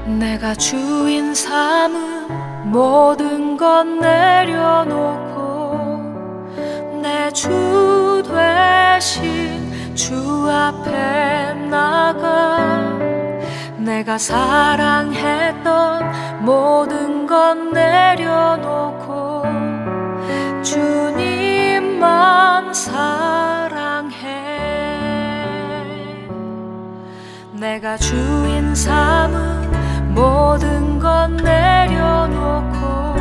내가 주인 삼은 모든 것 내려놓고 내 주 되신 주 앞에 나가 내가 사랑했던 모든 것 내려놓고 주님만 사랑해. 내가 주인 삼은 모든 것 내려놓고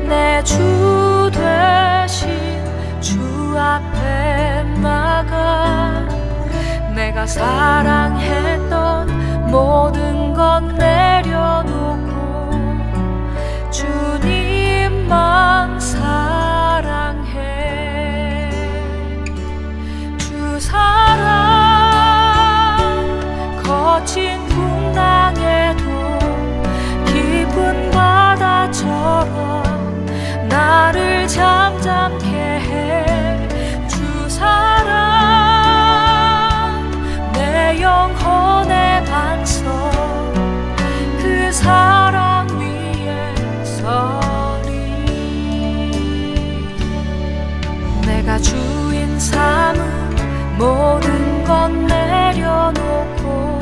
내 주 되신 주 앞에 나가 내가 사랑했던 모든 것 내려놓고 주님만 사랑해. 주 사랑 거친 풍랑에도 깊은 바다처럼 나를 잠잠케 해. 주 사랑 내 영혼의 반석 그 사랑 위에 서리. 내가 주인 삼은 모든 것 내려놓고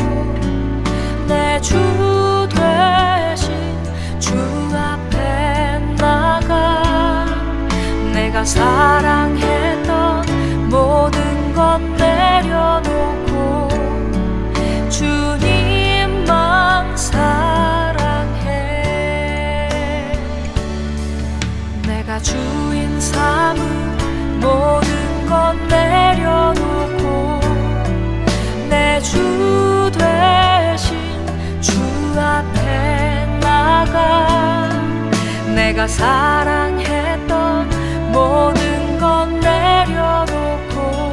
내 주 되신 주 앞에 나가 내가 사랑했던 모든 것 내려놓고 주님만 사랑해. 내가 주인 삼은 모든 것 내려놓고 내 주 되신 주 앞에 나가 내가 사랑했던 모든 것 내려놓고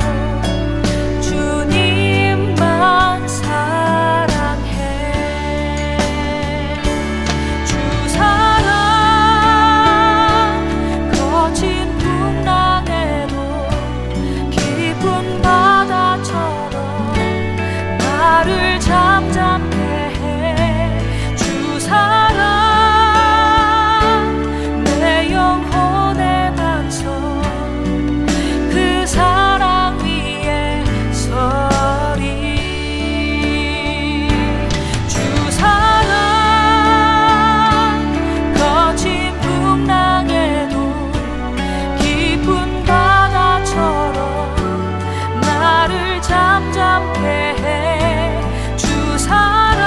주님만 사랑해. 주 사랑 거친 풍랑에도 깊은 바다처럼 나를 잠잠케 해. 주 사랑 내 영혼의 반석 그 사랑 위에 서리. 주 사랑 거친 풍랑에도 깊은 바다처럼 나를 잠잠케 해. 주 사랑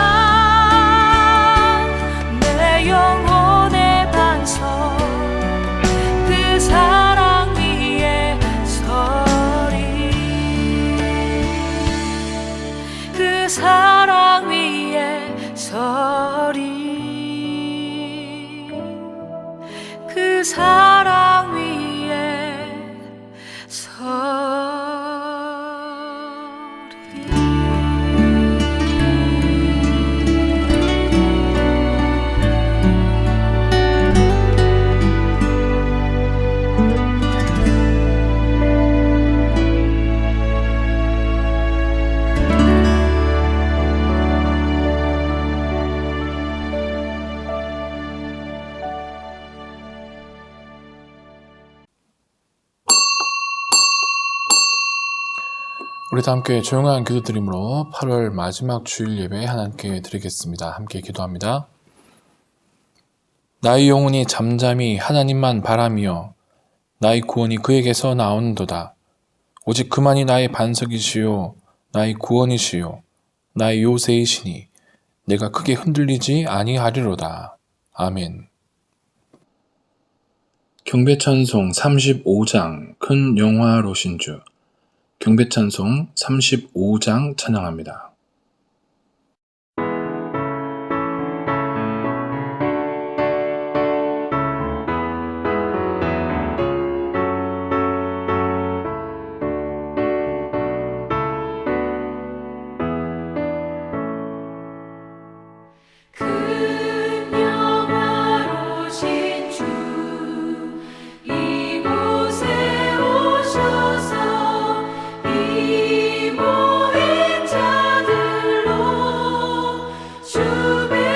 내 영혼의 반석 그 사랑 위에 서리. 그 사랑 위에 서리. 그 사랑 위에 서리. 우리 다 함께 조용한 기도 드림으로 8월 마지막 주일 예배 하나님께 드리겠습니다. 함께 기도합니다. 나의 영혼이 잠잠히 하나님만 바라며 나의 구원이 그에게서 나오는도다. 오직 그만이 나의 반석이시요 나의 구원이시요 나의 요새이시니 내가 크게 흔들리지 아니하리로다. 아멘. 경배찬송 35장 큰 영화로신 주. 경배찬송 35장 찬양합니다. 이모인 자들로 주배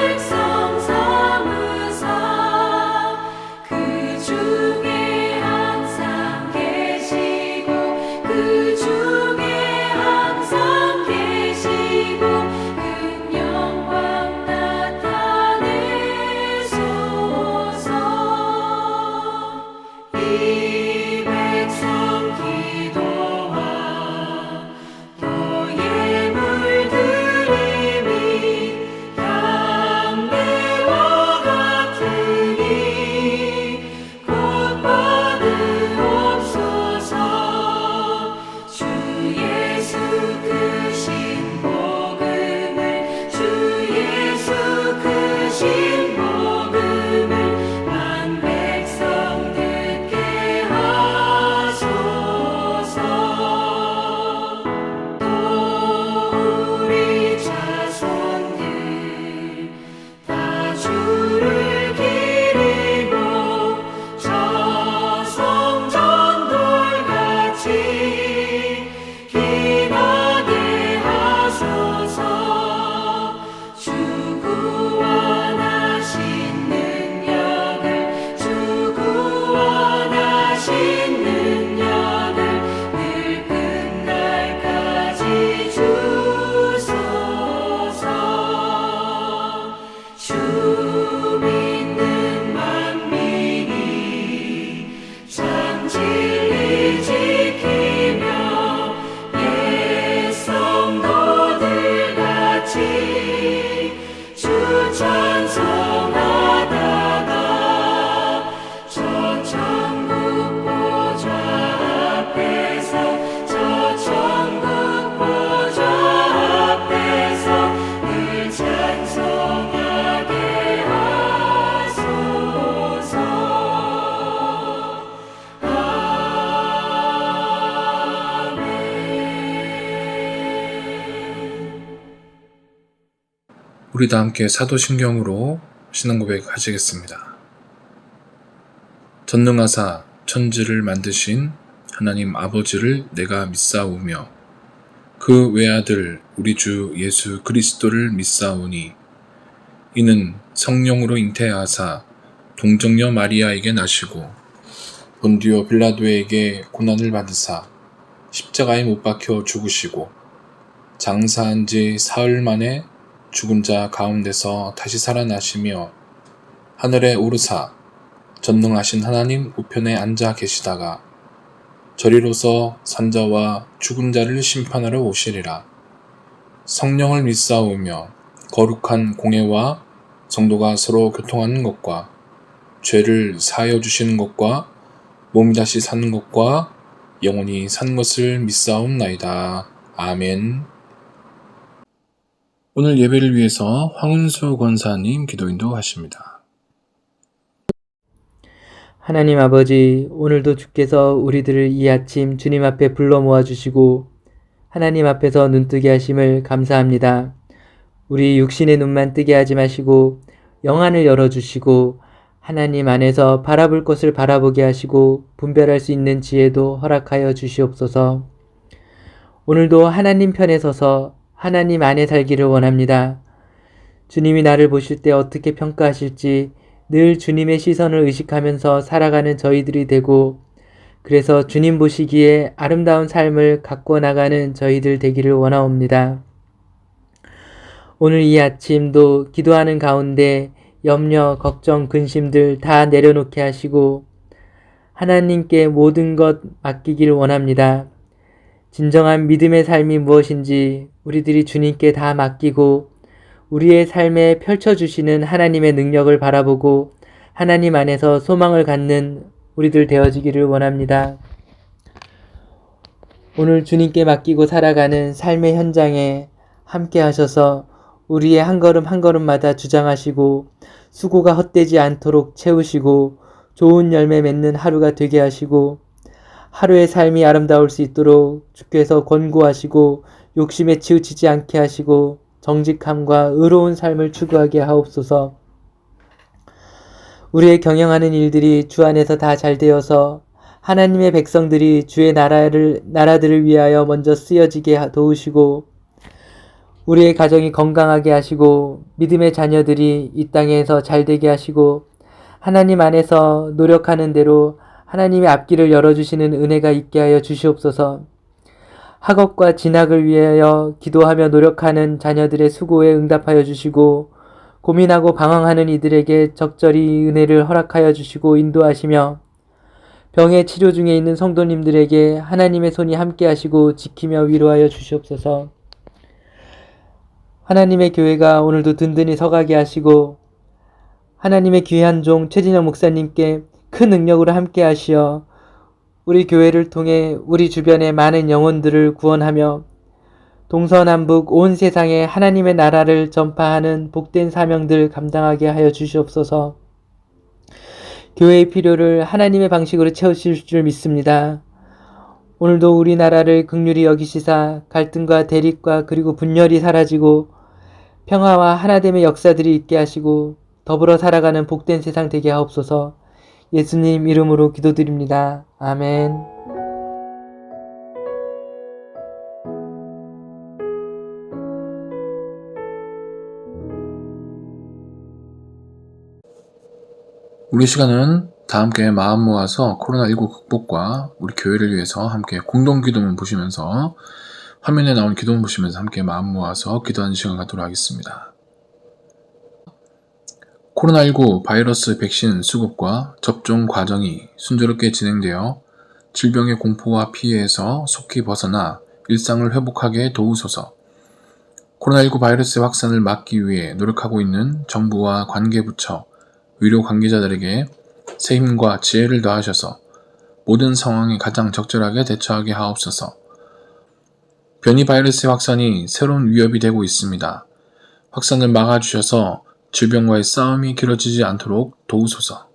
우리 다 함께 사도신경으로 신앙고백 하시겠습니다. 전능하사 천지를 만드신 하나님 아버지를 내가 믿사오며 그 외아들 우리 주 예수 그리스도를 믿사오니 이는 성령으로 잉태하사 동정녀 마리아에게 나시고 본디오 빌라도에게 고난을 받으사 십자가에 못 박혀 죽으시고 장사한 지 사흘 만에 죽은 자 가운데서 다시 살아나시며 하늘에 오르사 전능하신 하나님 우편에 앉아 계시다가 저리로서 산자와 죽은 자를 심판하러 오시리라. 성령을 믿사오며 거룩한 공예와 성도가 서로 교통하는 것과 죄를 사하여 주시는 것과 몸이 다시 사는 것과 영원히 사는 것을 믿사옵나이다. 아멘. 오늘 예배를 위해서 황은수 권사님 기도인도 하십니다. 하나님 아버지, 오늘도 주께서 우리들을 이 아침 주님 앞에 불러 모아주시고 하나님 앞에서 눈뜨게 하심을 감사합니다. 우리 육신의 눈만 뜨게 하지 마시고 영안을 열어주시고 하나님 안에서 바라볼 것을 바라보게 하시고 분별할 수 있는 지혜도 허락하여 주시옵소서. 오늘도 하나님 편에 서서 하나님 안에 살기를 원합니다. 주님이 나를 보실 때 어떻게 평가하실지 늘 주님의 시선을 의식하면서 살아가는 저희들이 되고 그래서 주님 보시기에 아름다운 삶을 갖고 나가는 저희들 되기를 원하옵니다. 오늘 이 아침도 기도하는 가운데 염려, 걱정, 근심들 다 내려놓게 하시고 하나님께 모든 것 맡기기를 원합니다. 진정한 믿음의 삶이 무엇인지 우리들이 주님께 다 맡기고 우리의 삶에 펼쳐주시는 하나님의 능력을 바라보고 하나님 안에서 소망을 갖는 우리들 되어지기를 원합니다. 오늘 주님께 맡기고 살아가는 삶의 현장에 함께 하셔서 우리의 한 걸음 한 걸음마다 주장하시고 수고가 헛되지 않도록 채우시고 좋은 열매 맺는 하루가 되게 하시고 하루의 삶이 아름다울 수 있도록 주께서 권고하시고 욕심에 치우치지 않게 하시고 정직함과 의로운 삶을 추구하게 하옵소서. 우리의 경영하는 일들이 주 안에서 다 잘 되어서 하나님의 백성들이 주의 나라들을 위하여 먼저 쓰여지게 도우시고 우리의 가정이 건강하게 하시고 믿음의 자녀들이 이 땅에서 잘 되게 하시고 하나님 안에서 노력하는 대로 하나님의 앞길을 열어주시는 은혜가 있게 하여 주시옵소서. 학업과 진학을 위하여 기도하며 노력하는 자녀들의 수고에 응답하여 주시고 고민하고 방황하는 이들에게 적절히 은혜를 허락하여 주시고 인도하시며 병의 치료 중에 있는 성도님들에게 하나님의 손이 함께 하시고 지키며 위로하여 주시옵소서. 하나님의 교회가 오늘도 든든히 서가게 하시고 하나님의 귀한 종 최진영 목사님께 큰 능력으로 함께 하시어 우리 교회를 통해 우리 주변의 많은 영혼들을 구원하며 동서남북 온 세상에 하나님의 나라를 전파하는 복된 사명들 감당하게 하여 주시옵소서. 교회의 필요를 하나님의 방식으로 채우실 줄 믿습니다. 오늘도 우리나라를 긍휼히 여기시사 갈등과 대립과 그리고 분열이 사라지고 평화와 하나됨의 역사들이 있게 하시고 더불어 살아가는 복된 세상 되게 하옵소서. 예수님 이름으로 기도드립니다. 아멘. 우리 시간은 다 함께 마음 모아서 코로나19 극복과 우리 교회를 위해서 함께 공동 기도문 보시면서 화면에 나온 기도문 보시면서 함께 마음 모아서 기도하는 시간 갖도록 하겠습니다. 코로나19 바이러스 백신 수급과 접종 과정이 순조롭게 진행되어 질병의 공포와 피해에서 속히 벗어나 일상을 회복하게 도우소서. 코로나19 바이러스 확산을 막기 위해 노력하고 있는 정부와 관계부처, 의료 관계자들에게 새 힘과 지혜를 더하셔서 모든 상황에 가장 적절하게 대처하게 하옵소서. 변이 바이러스 확산이 새로운 위협이 되고 있습니다. 확산을 막아주셔서 질병과의 싸움이 길어지지 않도록 도우소서.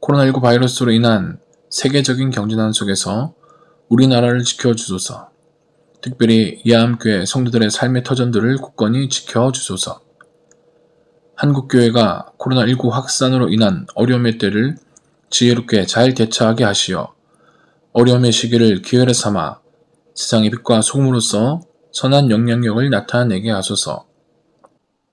코로나19 바이러스로 인한 세계적인 경제난 속에서 우리나라를 지켜주소서. 특별히 이하암교회 성도들의 삶의 터전들을 굳건히 지켜주소서. 한국교회가 코로나19 확산으로 인한 어려움의 때를 지혜롭게 잘 대처하게 하시어 어려움의 시기를 기회로 삼아 세상의 빛과 소금으로서 선한 영향력을 나타내게 하소서.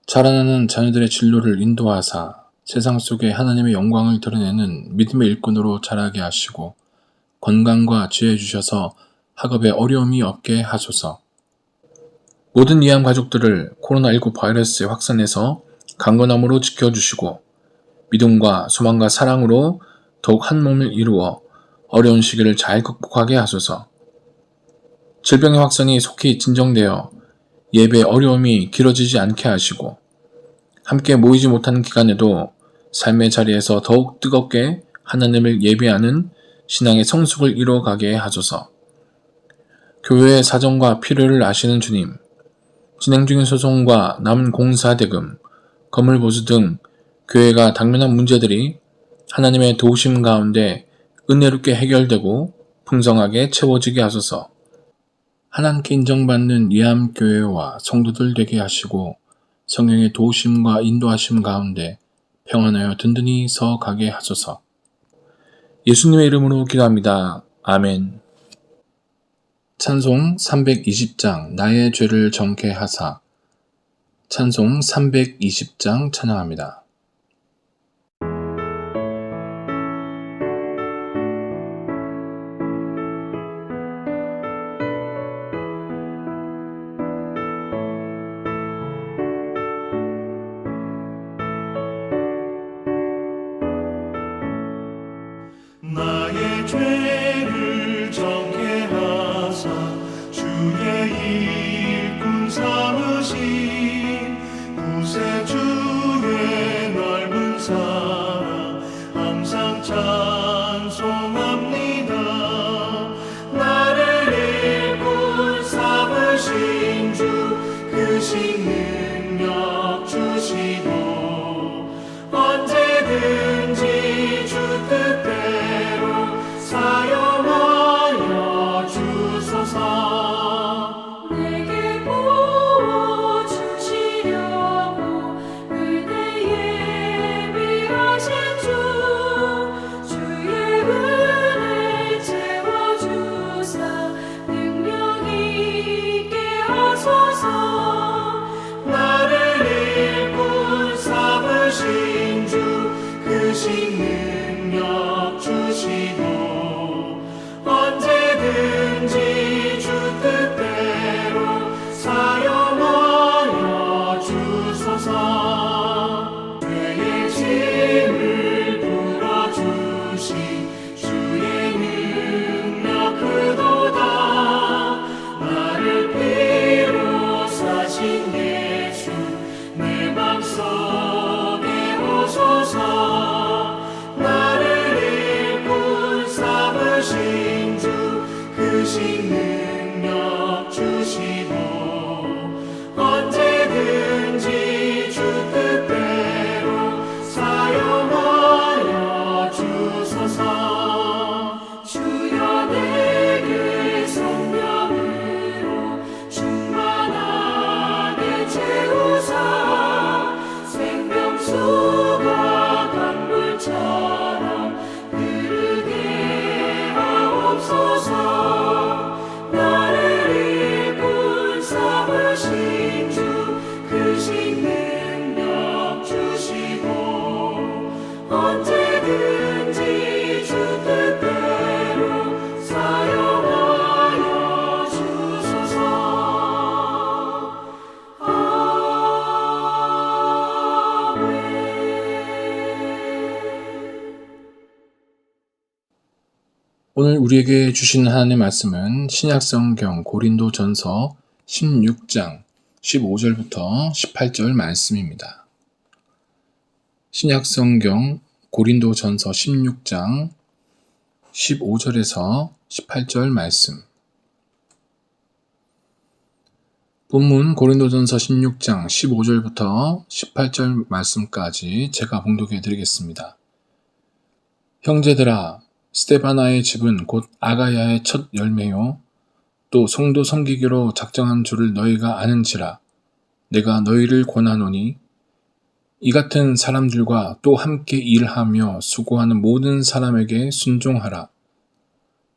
자라나는 자녀들의 진로를 인도하사 세상 속에 하나님의 영광을 드러내는 믿음의 일꾼으로 자라게 하시고 건강과 지혜 주셔서 학업에 어려움이 없게 하소서. 모든 이암 가족들을 코로나19 바이러스의 확산에서 강건함으로 지켜주시고 믿음과 소망과 사랑으로 더욱 한 몸을 이루어 어려운 시기를 잘 극복하게 하소서. 질병의 확산이 속히 진정되어 예배 어려움이 길어지지 않게 하시고 함께 모이지 못하는 기간에도 삶의 자리에서 더욱 뜨겁게 하나님을 예배하는 신앙의 성숙을 이루어가게 하소서. 교회의 사정과 필요를 아시는 주님, 진행 중인 소송과 남은 공사 대금, 건물 보수 등 교회가 당면한 문제들이 하나님의 도우심 가운데 은혜롭게 해결되고 풍성하게 채워지게 하소서. 하나님께 인정받는 이암교회와 성도들 되게 하시고 성령의 도우심과 인도하심 가운데 평안하여 든든히 서 가게 하소서. 예수님의 이름으로 기도합니다. 아멘. 찬송 320장 나의 죄를 정케 하사. 찬송 320장 찬양합니다. 나의 죄를 정케 하사 주의 일꾼 삼으신 구세주의 넓은 사랑 항상 찬송합니다. 나를 일꾼 삼으신 주 크신 능력 주시고 언제든지 주 뜻대로 사용하여 주소서. 내게 부어 주시려고 은혜 예비하신 주의 은혜 채워주사 능력 있게 하소서. 나를 일꾼 삼으신 주 크신 능력 주시고 언제든지 주 뜻대로 사용하여 주소서. 죄의 짐을 풀어주신 주의 능력 크도다. 나를 피로 사신 예수 내 맘속에 오소서. 나를 일꾼 삼으신 주 크신 능력 주시고 언제든지 주 뜻대로 사용하여 주소서. 주여 내게 성령으로 충만하게 채우사 생명수가 강물처럼 흐르게 하옵소서. 나를 일꾼 삼으신 주 크신 능력 주시고 언제든지 주 뜻대로 사용하여 주소서. 오늘 우리에게 주신 하나님의 말씀은 신약성경 고린도전서 16장 15절부터 18절 말씀입니다. 신약성경 고린도전서 16장 15절에서 18절 말씀. 본문 고린도전서 16장 15절부터 18절 말씀까지 제가 봉독해 드리겠습니다. 형제들아, 스데바나의 집은 곧 아가야의 첫 열매요 또 성도 섬기기로 작정한 줄을 너희가 아는지라. 내가 너희를 권하노니 이 같은 사람들과 또 함께 일하며 수고하는 모든 사람에게 순종하라.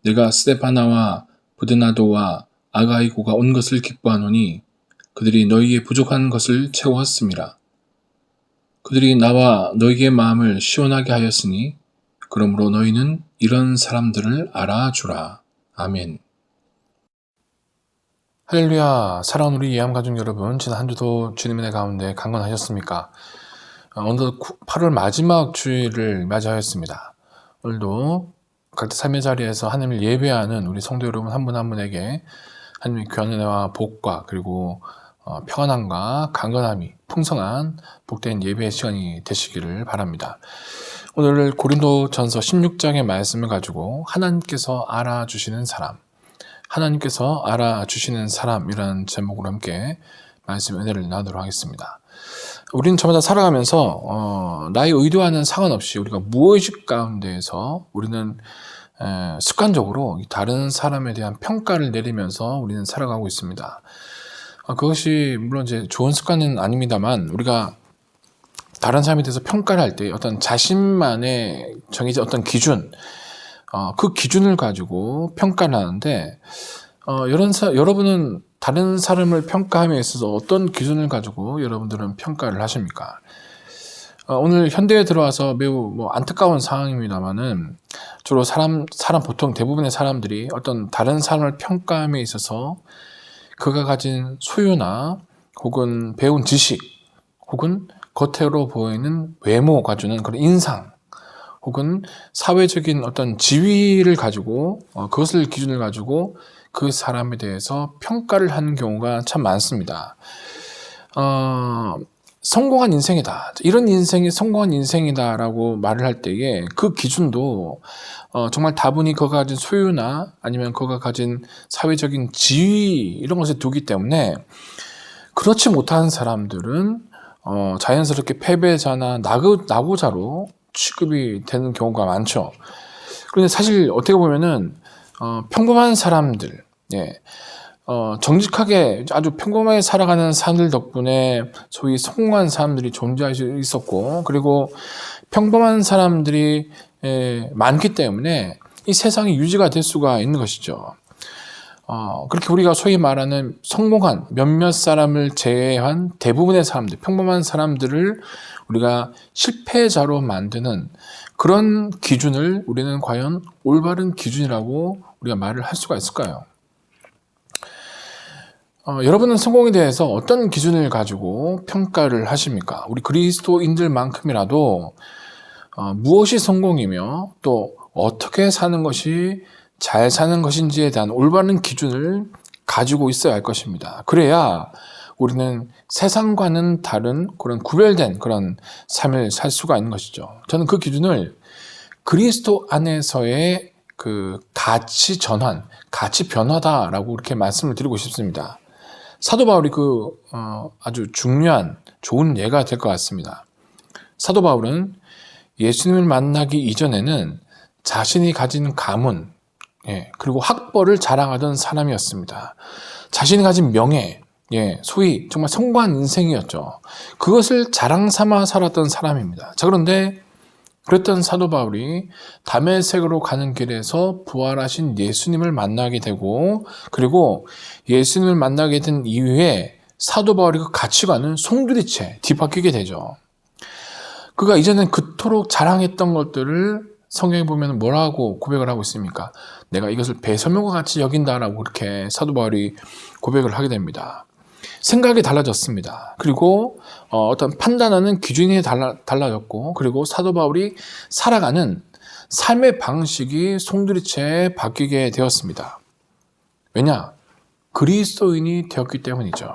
내가 스데파나와 브드나도와 아가이고가 온 것을 기뻐하노니 그들이 너희의 부족한 것을 채웠음이라. 그들이 나와 너희의 마음을 시원하게 하였으니 그러므로 너희는 이런 사람들을 알아주라. 아멘. 할렐루야. 사랑하는 우리 예암가족 여러분, 지난 한 주도 주님의 가운데 강건하셨습니까? 오늘도 8월 마지막 주일을 맞이하였습니다. 오늘도 각자 삶의 자리에서 하나님을 예배하는 우리 성도 여러분 한 분 한 분에게 하나님의 귀한 은혜와 복과 그리고 평안함과 강건함이 풍성한 복된 예배의 시간이 되시기를 바랍니다. 오늘 고린도전서 16장의 말씀을 가지고 하나님께서 알아주시는 사람, 하나님께서 알아주시는 사람이라는 제목으로 함께 말씀 은혜를 나누도록 하겠습니다. 우리는 저마다 살아가면서 나의 의도와는 상관없이 우리가 무의식 가운데에서 우리는 습관적으로 다른 사람에 대한 평가를 내리면서 우리는 살아가고 있습니다. 그것이 물론 이제 좋은 습관은 아닙니다만, 우리가 다른 사람에 대해서 평가를 할 때 어떤 자신만의 정해진 어떤 기준, 그 기준을 가지고 평가를 하는데, 여러분은 다른 사람을 평가함에 있어서 어떤 기준을 가지고 여러분들은 평가를 하십니까? 오늘 현대에 들어와서 매우 안타까운 상황입니다만은, 주로 사람 보통 대부분의 사람들이 어떤 다른 사람을 평가함에 있어서 그가 가진 소유나 혹은 배운 지식 혹은 겉으로 보이는 외모가 주는 그런 인상 혹은 사회적인 어떤 지위를 가지고 그것을 기준을 가지고 그 사람에 대해서 평가를 하는 경우가 참 많습니다. 성공한 인생이다, 이런 인생이 성공한 인생이다 라고 말을 할 때에 그 기준도 정말 다분히 그가 가진 소유나 아니면 그가 가진 사회적인 지위 이런 것에 두기 때문에, 그렇지 못한 사람들은 자연스럽게 패배자나 낙오자로 취급이 되는 경우가 많죠. 그런데 사실 어떻게 보면은 평범한 사람들, 정직하게 아주 평범하게 살아가는 사람들 덕분에 소위 성공한 사람들이 존재할 수 있었고, 그리고 평범한 사람들이 많기 때문에 이 세상이 유지가 될 수가 있는 것이죠. 그렇게 우리가 소위 말하는 성공한 몇몇 사람을 제외한 대부분의 사람들, 평범한 사람들을 우리가 실패자로 만드는 그런 기준을 우리는 과연 올바른 기준이라고 우리가 말을 할 수가 있을까요? 여러분은 성공에 대해서 어떤 기준을 가지고 평가를 하십니까? 우리 그리스도인들만큼이라도 무엇이 성공이며 또 어떻게 사는 것이 잘 사는 것인지에 대한 올바른 기준을 가지고 있어야 할 것입니다. 그래야 우리는 세상과는 다른 그런 구별된 그런 삶을 살 수가 있는 것이죠. 저는 그 기준을 그리스도 안에서의 그 가치 전환, 가치 변화다라고 이렇게 말씀을 드리고 싶습니다. 사도 바울이 아주 중요한 좋은 예가 될 것 같습니다. 사도 바울은 예수님을 만나기 이전에는 자신이 가진 가문, 그리고 학벌을 자랑하던 사람이었습니다. 자신이 가진 명예, 소위 정말 성공한 인생이었죠. 그것을 자랑 삼아 살았던 사람입니다. 자, 그런데 그랬던 사도 바울이 다메섹으로 가는 길에서 부활하신 예수님을 만나게 되고, 그리고 예수님을 만나게 된 이후에 사도 바울의 그 가치관은 송두리째 뒤바뀌게 되죠. 그가 이전엔 그토록 자랑했던 것들을 성경에 보면 뭐라고 고백을 하고 있습니까? 내가 이것을 배설물과 같이 여긴다라고 그렇게 사도 바울이 고백을 하게 됩니다. 생각이 달라졌습니다. 그리고 어떤 판단하는 기준이 달라졌고, 그리고 사도 바울이 살아가는 삶의 방식이 송두리째 바뀌게 되었습니다. 왜냐? 그리스도인이 되었기 때문이죠.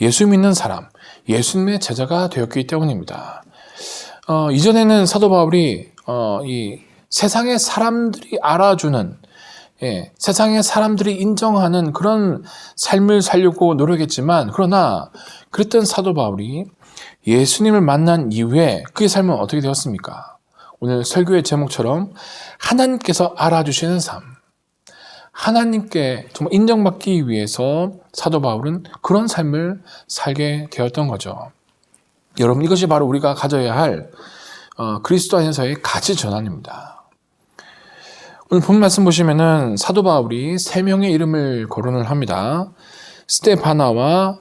예수 믿는 사람, 예수님의 제자가 되었기 때문입니다. 이전에는 사도 바울이 이 세상의 사람들이 알아주는, 세상의 사람들이 인정하는 그런 삶을 살려고 노력했지만, 그러나 그랬던 사도 바울이 예수님을 만난 이후에 그의 삶은 어떻게 되었습니까? 오늘 설교의 제목처럼 하나님께서 알아주시는 삶, 하나님께 정말 인정받기 위해서 사도 바울은 그런 삶을 살게 되었던 거죠. 여러분, 이것이 바로 우리가 가져야 할 그리스도 안에서의 가치 전환입니다. 오늘 본 말씀 보시면은 사도 바울이 세 명의 이름을 거론을 합니다. 스데바나와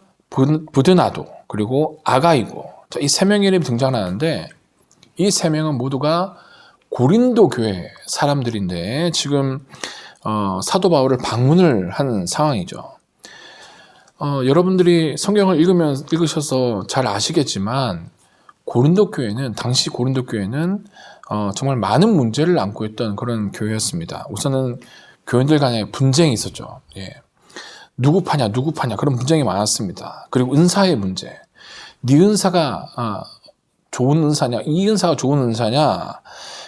부드나도, 그리고 아가이고, 이 세 명의 이름이 등장하는데, 이 세 명은 모두가 고린도 교회 사람들인데 지금 사도 바울을 방문을 한 상황이죠. 여러분들이 성경을 읽으셔서 잘 아시겠지만, 당시 고린도 교회는 정말 많은 문제를 안고 있던 그런 교회였습니다. 우선은 교인들 간에 분쟁이 있었죠. 예. 누구 파냐 그런 분쟁이 많았습니다. 그리고 은사의 문제. 네 은사가 좋은 은사냐, 이 은사가 좋은 은사냐.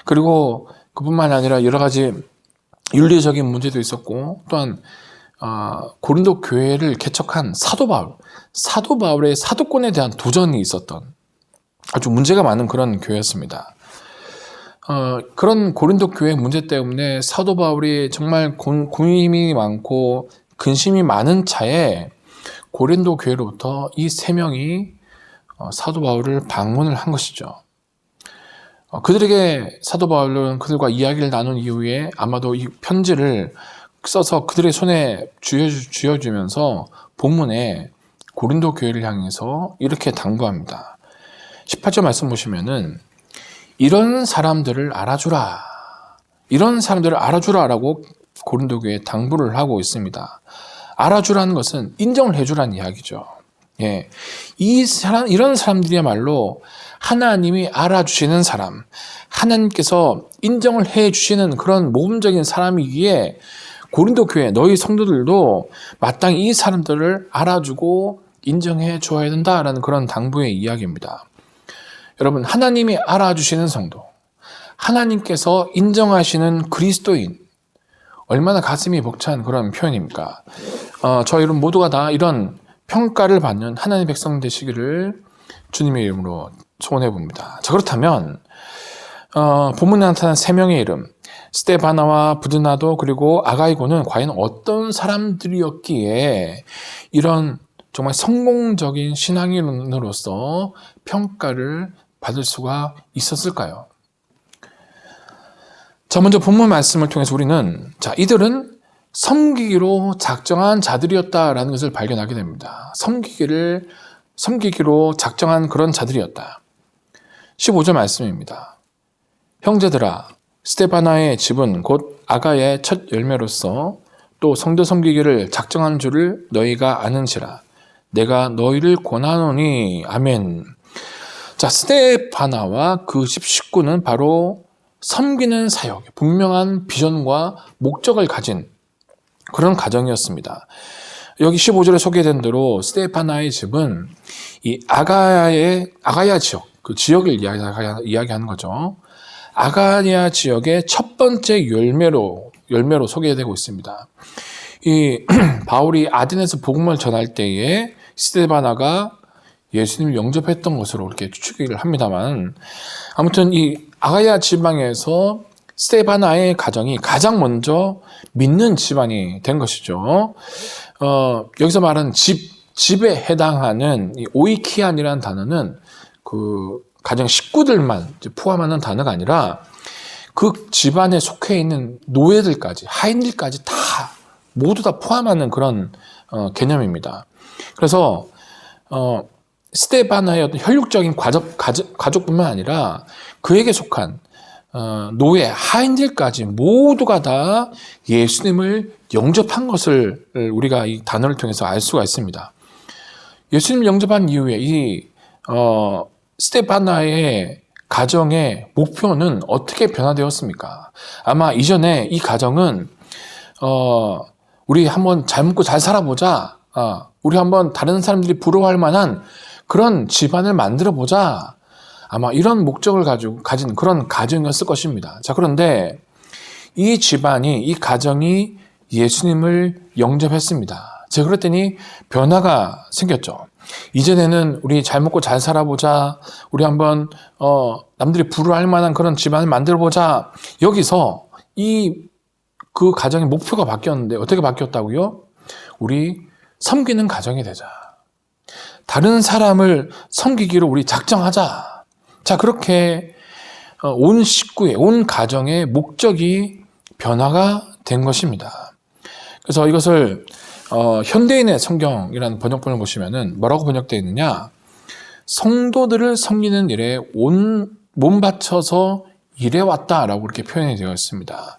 그리고 그뿐만 아니라 여러 가지 윤리적인 문제도 있었고, 또한 고린도 교회를 개척한 사도 바울의 사도권에 대한 도전이 있었던 아주 문제가 많은 그런 교회였습니다. 그런 고린도 교회 문제 때문에 사도 바울이 정말 고민이 많고 근심이 많은 차에 고린도 교회로부터 이 세 명이 사도 바울을 방문을 한 것이죠. 그들에게 사도 바울은 그들과 이야기를 나눈 이후에 아마도 이 편지를 써서 그들의 손에 쥐어주면서 본문에 고린도 교회를 향해서 이렇게 당부합니다. 18절 말씀 보시면은 이런 사람들을 알아주라라고 고린도 교회에 당부를 하고 있습니다. 알아주라는 것은 인정을 해주라는 이야기죠. 예, 이런 사람들이야말로 하나님이 알아주시는 사람, 하나님께서 인정을 해주시는 그런 모범적인 사람이기에 고린도 교회 너희 성도들도 마땅히 이 사람들을 알아주고 인정해 줘야 된다라는 그런 당부의 이야기입니다. 여러분, 하나님이 알아주시는 성도, 하나님께서 인정하시는 그리스도인, 얼마나 가슴이 벅찬 그런 표현입니까? 저희 모두가 다 이런 평가를 받는 하나님의 백성 되시기를 주님의 이름으로 소원해 봅니다. 자, 그렇다면 본문에 나타난 세 명의 이름, 스데바나와 부드나도 그리고 아가이고는 과연 어떤 사람들이었기에 이런 정말 성공적인 신앙인으로서 평가를 받을 수가 있었을까요? 자, 먼저 본문 말씀을 통해서 우리는 이들은 섬기기로 작정한 자들이었다라는 것을 발견하게 됩니다. 섬기기로 작정한 그런 자들이었다. 15절 말씀입니다. 형제들아, 스데바나의 집은 곧 아가야의 첫 열매로서 또 성도 섬기기를 작정한 줄을 너희가 아는지라. 내가 너희를 권하노니. 아멘. 자, 스데바나와 그 집 식구는 바로 섬기는 사역, 분명한 비전과 목적을 가진 그런 가정이었습니다. 여기 15절에 소개된 대로 스데바나의 집은 이 아가야 지역, 그 지역을 이야기하는 거죠. 아가야 지역의 첫 번째 열매로 소개되고 있습니다. 이 바울이 아덴에서 복음을 전할 때에 스데바나가 예수님을 영접했던 것으로 이렇게 추측을 합니다만, 아무튼 이 아가야 지방에서 스데바나의 가정이 가장 먼저 믿는 집안이 된 것이죠. 여기서 말하는 집에 해당하는 이 오이키안이라는 단어는 그 가정 식구들만 포함하는 단어가 아니라 그 집안에 속해 있는 노예들까지, 하인들까지 모두 다 포함하는 그런 개념입니다. 그래서 스데바나의 어떤 혈육적인 가족뿐만 아니라 그에게 속한 노예, 하인들까지 모두가 다 예수님을 영접한 것을 우리가 이 단어를 통해서 알 수가 있습니다. 예수님 영접한 이후에 이 스데바나의 가정의 목표는 어떻게 변화되었습니까? 아마 이전에 이 가정은 우리 한번 잘 먹고 잘 살아보자, 우리 한번 다른 사람들이 부러워할 만한 그런 집안을 만들어 보자, 아마 이런 목적을 가진 그런 가정이었을 것입니다. 자, 그런데 이 집안이, 이 가정이 예수님을 영접했습니다. 제가 그랬더니 변화가 생겼죠. 이전에는 우리 잘 먹고 잘 살아보자, 우리 한번 남들이 부러워할 만한 그런 집안을 만들어 보자. 여기서 그 가정의 목표가 바뀌었는데 어떻게 바뀌었다고요? 우리 섬기는 가정이 되자. 다른 사람을 섬기기로 우리 작정하자. 자, 그렇게 온 식구의, 온 가정의 목적이 변화가 된 것입니다. 그래서 이것을 현대인의 성경이라는 번역본을 보시면은 뭐라고 번역되어 있느냐? 성도들을 섬기는 일에 온 몸 바쳐서 일해왔다라고 그렇게 표현이 되어 있습니다.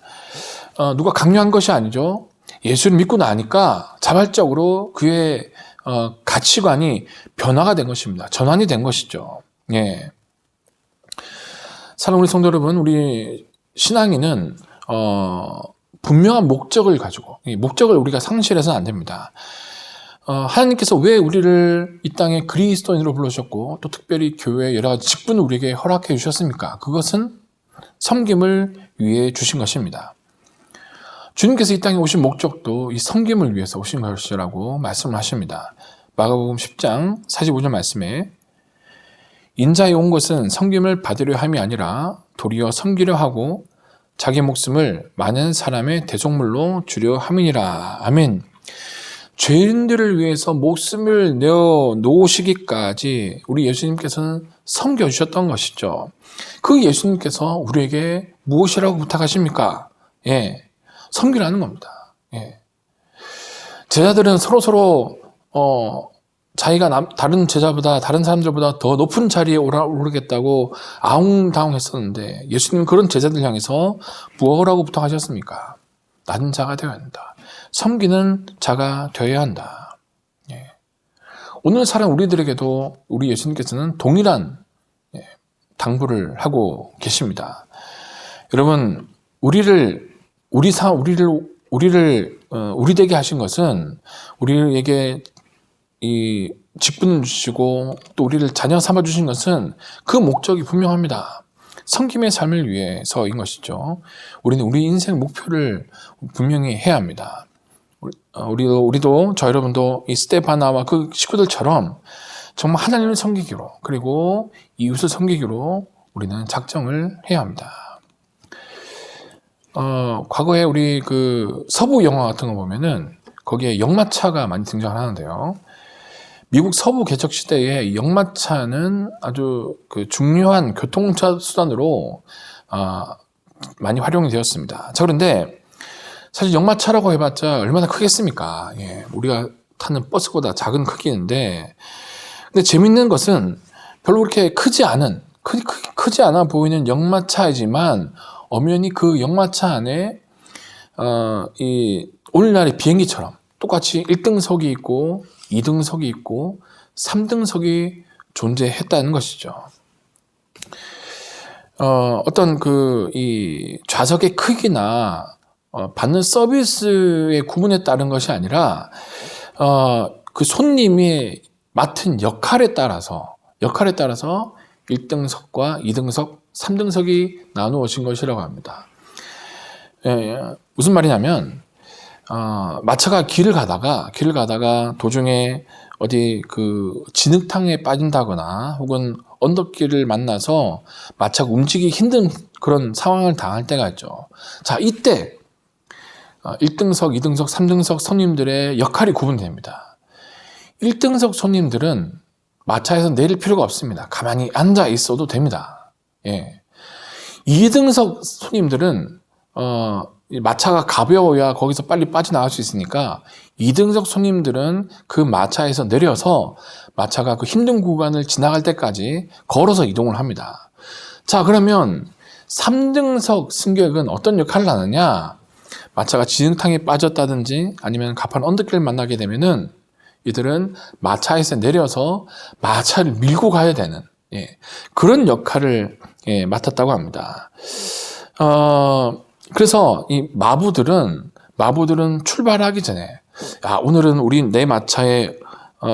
누가 강요한 것이 아니죠. 예수를 믿고 나니까 자발적으로 그의 가치관이 변화가 된 것입니다. 전환이 된 것이죠. 예. 사랑하는 우리 성도 여러분, 우리 신앙인은 분명한 목적을 가지고, 이 목적을 우리가 상실해서는 안 됩니다. 하나님께서 왜 우리를 이 땅에 그리스도인으로 불러주셨고 또 특별히 교회의 여러 가지 직분을 우리에게 허락해 주셨습니까? 그것은 섬김을 위해 주신 것입니다. 주님께서 이 땅에 오신 목적도 이 섬김을 위해서 오신 것이라고 말씀을 하십니다. 마가복음 10장 45절 말씀에 인자에 온 것은 섬김을 받으려 함이 아니라 도리어 섬기려 하고 자기 목숨을 많은 사람의 대속물로 주려 함이니라. 아멘. 죄인들을 위해서 목숨을 내어 놓으시기까지 우리 예수님께서는 섬겨주셨던 것이죠. 그 예수님께서 우리에게 무엇이라고 부탁하십니까? 예, 섬기라는 겁니다. 예. 제자들은 서로 자기가 다른 제자보다, 다른 사람들보다 더 높은 자리에 오르겠다고 아웅다웅했었는데 예수님은 그런 제자들 향해서 무엇이라고 부탁하셨습니까? 낮은 자가 되어야 한다. 섬기는 자가 되어야 한다. 예. 오늘 살아온 우리들에게도 우리 예수님께서는 동일한 당부를 하고 계십니다. 여러분, 우리 되게 하신 것은 우리에게 이 직분을 주시고 또 우리를 자녀 삼아 주신 것은 그 목적이 분명합니다. 섬김의 삶을 위해서인 것이죠. 우리는 우리 인생 목표를 분명히 해야 합니다. 우리도 저 여러분도 이 스테파나와 그 식구들처럼 정말 하나님을 섬기기로, 그리고 이웃을 섬기기로 우리는 작정을 해야 합니다. 과거에 우리 그 서부 영화 같은 거 보면은 거기에 역마차가 많이 등장하는데요. 미국 서부 개척 시대에 역마차는 아주 그 중요한 교통차 수단으로 많이 활용이 되었습니다. 자, 그런데 사실 역마차라고 해봤자 얼마나 크겠습니까? 예, 우리가 타는 버스보다 작은 크기인데, 근데 재밌는 것은 별로 그렇게 크지 않아 보이는 역마차이지만 엄연히 그 역마차 안에 이 오늘날의 비행기처럼 똑같이 1등석이 있고 2등석이 있고 3등석이 존재했다는 것이죠. 어떤 이 좌석의 크기나 받는 서비스의 구분에 따른 것이 아니라 그 손님이 맡은 역할에 따라서 1등석과 2등석, 3등석이 나누어진 것이라고 합니다. 무슨 말이냐면 마차가 길을 가다가 도중에 어디 그 진흙탕에 빠진다거나 혹은 언덕길을 만나서 마차가 움직이기 힘든 그런 상황을 당할 때가 있죠. 자, 이때 1등석, 2등석, 3등석 손님들의 역할이 구분됩니다. 1등석 손님들은 마차에서 내릴 필요가 없습니다. 가만히 앉아 있어도 됩니다. 예. 2등석 손님들은 마차가 가벼워야 거기서 빨리 빠져나갈 수 있으니까 2등석 손님들은 그 마차에서 내려서 마차가 그 힘든 구간을 지나갈 때까지 걸어서 이동을 합니다. 자, 그러면 3등석 승객은 어떤 역할을 하느냐? 마차가 진흙탕에 빠졌다든지 아니면 가파른 언덕길을 만나게 되면은 이들은 마차에서 내려서 마차를 밀고 가야 되는 그런 역할을 맡았다고 합니다. 그래서 이 마부들은 출발하기 전에 오늘은 내 마차에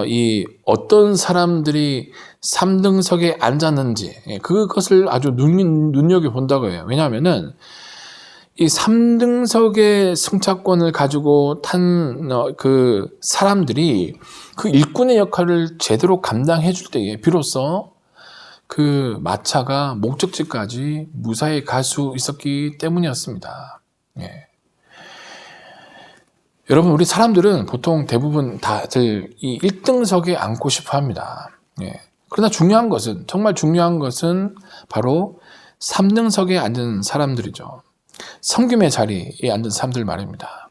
이 어떤 사람들이 3등석에 앉았는지 그것을 아주 눈여겨 본다고 해요. 왜냐하면은 이 3등석의 승차권을 가지고 탄 그 사람들이 그 일꾼의 역할을 제대로 감당해 줄 때에 비로소 그 마차가 목적지까지 무사히 갈 수 있었기 때문이었습니다. 예. 여러분, 우리 사람들은 보통 대부분 다들 이 1등석에 앉고 싶어 합니다. 예. 그러나 중요한 것은, 정말 중요한 것은 바로 3등석에 앉은 사람들이죠. 섬김의 자리에 앉은 사람들 말입니다.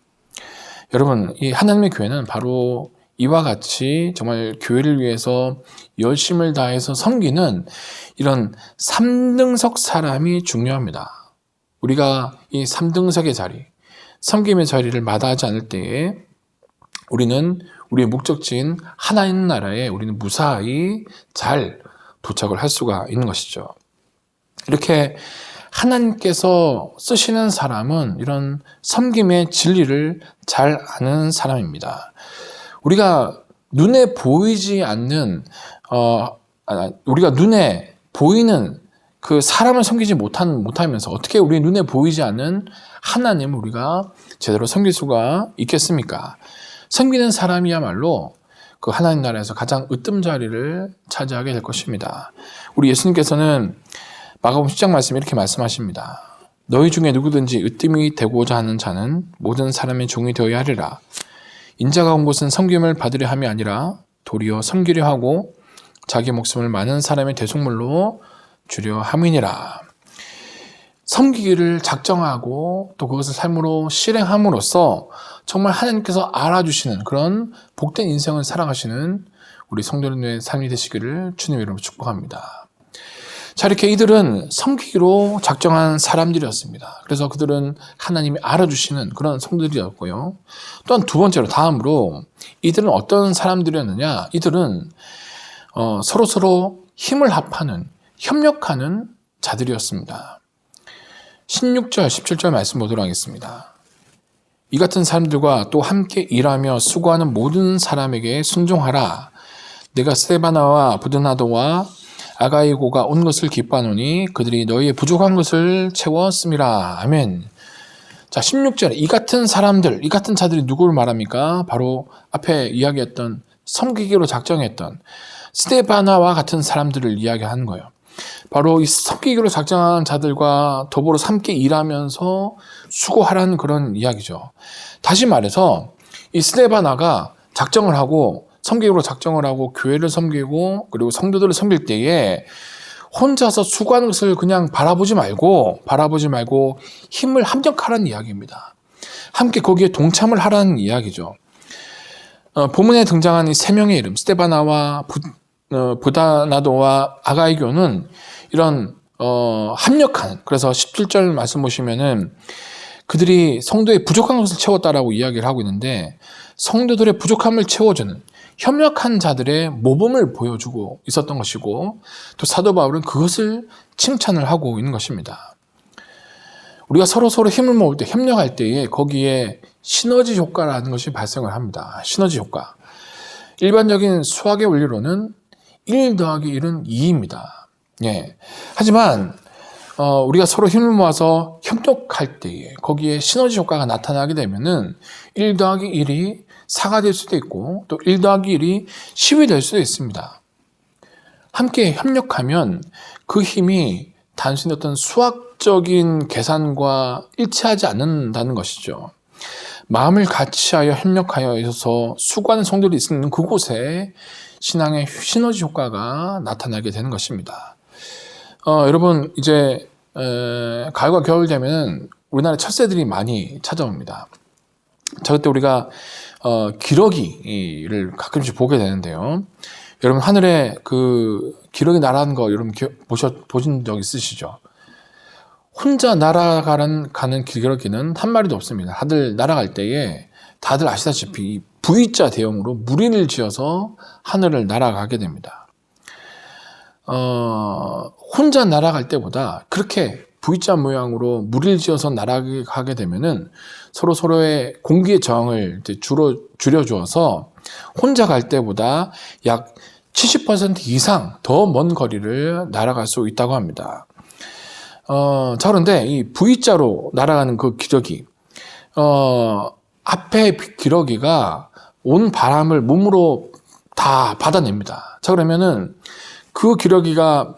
여러분, 이 하나님의 교회는 바로 이와 같이 정말 교회를 위해서 열심을 다해서 섬기는 이런 3등석 사람이 중요합니다. 우리가 이 3등석의 자리, 섬김의 자리를 마다하지 않을 때에 우리는 우리의 목적지인 하나님 나라에 우리는 무사히 잘 도착을 할 수가 있는 것이죠. 이렇게 하나님께서 쓰시는 사람은 이런 섬김의 진리를 잘 아는 사람입니다. 우리가 눈에 보이지 않는 우리가 눈에 보이는 그 사람을 섬기지 못하면서 어떻게 우리 눈에 보이지 않는 하나님을 우리가 제대로 섬길 수가 있겠습니까? 섬기는 사람이야말로 그 하나님 나라에서 가장 으뜸자리를 차지하게 될 것입니다. 우리 예수님께서는 마가복음 10장 말씀에 이렇게 말씀하십니다. 너희 중에 누구든지 으뜸이 되고자 하는 자는 모든 사람의 종이 되어야 하리라. 인자가 온 곳은 섬김을 받으려 함이 아니라 도리어 섬기려 하고 자기 목숨을 많은 사람의 대속물로 주려 함이니라. 섬기기를 작정하고 또 그것을 삶으로 실행함으로써 정말 하나님께서 알아주시는 그런 복된 인생을 살아가시는 우리 성도님의 삶이 되시기를 주님 이름으로 축복합니다. 자, 이렇게 이들은 섬기기로 작정한 사람들이었습니다. 그래서 그들은 하나님이 알아주시는 그런 성도들이었고요. 또한 두 번째로 다음으로 이들은 어떤 사람들이었느냐? 이들은 서로 힘을 합하는, 협력하는 자들이었습니다. 16절, 17절 말씀 보도록 하겠습니다. 이 같은 사람들과 또 함께 일하며 수고하는 모든 사람에게 순종하라. 내가 스데바나와 부드나도와 아가이고가 온 것을 기뻐하노니 그들이 너희의 부족한 것을 채웠음이라. 아멘. 자, 16절에 이 같은 사람들, 이 같은 자들이 누구를 말합니까? 바로 앞에 이야기했던 섬기기로 작정했던 스데바나와 같은 사람들을 이야기하는 거예요. 바로 이 섬기기로 작정한 자들과 더불어 함께 일하면서 수고하라는 그런 이야기죠. 다시 말해서 이 스데바나가 작정을 하고 섬기기로 작정을 하고 교회를 섬기고 그리고 성도들을 섬길 때에 혼자서 수고하는 것을 그냥 바라보지 말고 힘을 합력하라는 이야기입니다. 함께 거기에 동참을 하라는 이야기죠. 본문에 등장한 이 세 명의 이름 스데바나와 부다나도와 아가이교는 이런 합력하는, 그래서 17절 말씀 보시면은 그들이 성도의 부족한 것을 채웠다라고 이야기를 하고 있는데 성도들의 부족함을 채워주는 협력한 자들의 모범을 보여주고 있었던 것이고 또 사도 바울은 그것을 칭찬을 하고 있는 것입니다. 우리가 서로 힘을 모을 때 협력할 때에 거기에 시너지 효과라는 것이 발생을 합니다. 시너지 효과. 일반적인 수학의 원리로는 1 더하기 1은 2입니다. 예. 하지만 우리가 서로 힘을 모아서 협력할 때에 거기에 시너지 효과가 나타나게 되면은 1 더하기 1이 4가 될 수도 있고 또 1 더하기 1이 10이 될 수도 있습니다. 함께 협력하면 그 힘이 단순히 어떤 수학적인 계산과 일치하지 않는다는 것이죠. 마음을 같이하여 협력하여 있어서 수고하는 성도들이 있는 그곳에 신앙의 시너지 효과가 나타나게 되는 것입니다. 여러분 이제 가을과 겨울 되면 우리나라 철새들이 많이 찾아옵니다. 자, 그때 우리가 기러기를 가끔씩 보게 되는데요. 여러분 하늘에 그 기러기 날아가는 거 여러분 보신 적 있으시죠? 혼자 날아가는 기러기는 한 마리도 없습니다. 다들 날아갈 때에 다들 아시다시피 V자 대형으로 무리를 지어서 하늘을 날아가게 됩니다. 혼자 날아갈 때보다 그렇게 V자 모양으로 무리를 지어서 날아가게 되면은 서로의 공기의 저항을 줄여주어서 혼자 갈 때보다 약 70% 이상 더 먼 거리를 날아갈 수 있다고 합니다. 자, 그런데 이 V자로 날아가는 그 기러기, 앞에 기러기가 온 바람을 몸으로 다 받아냅니다. 자, 그러면은 그 기러기가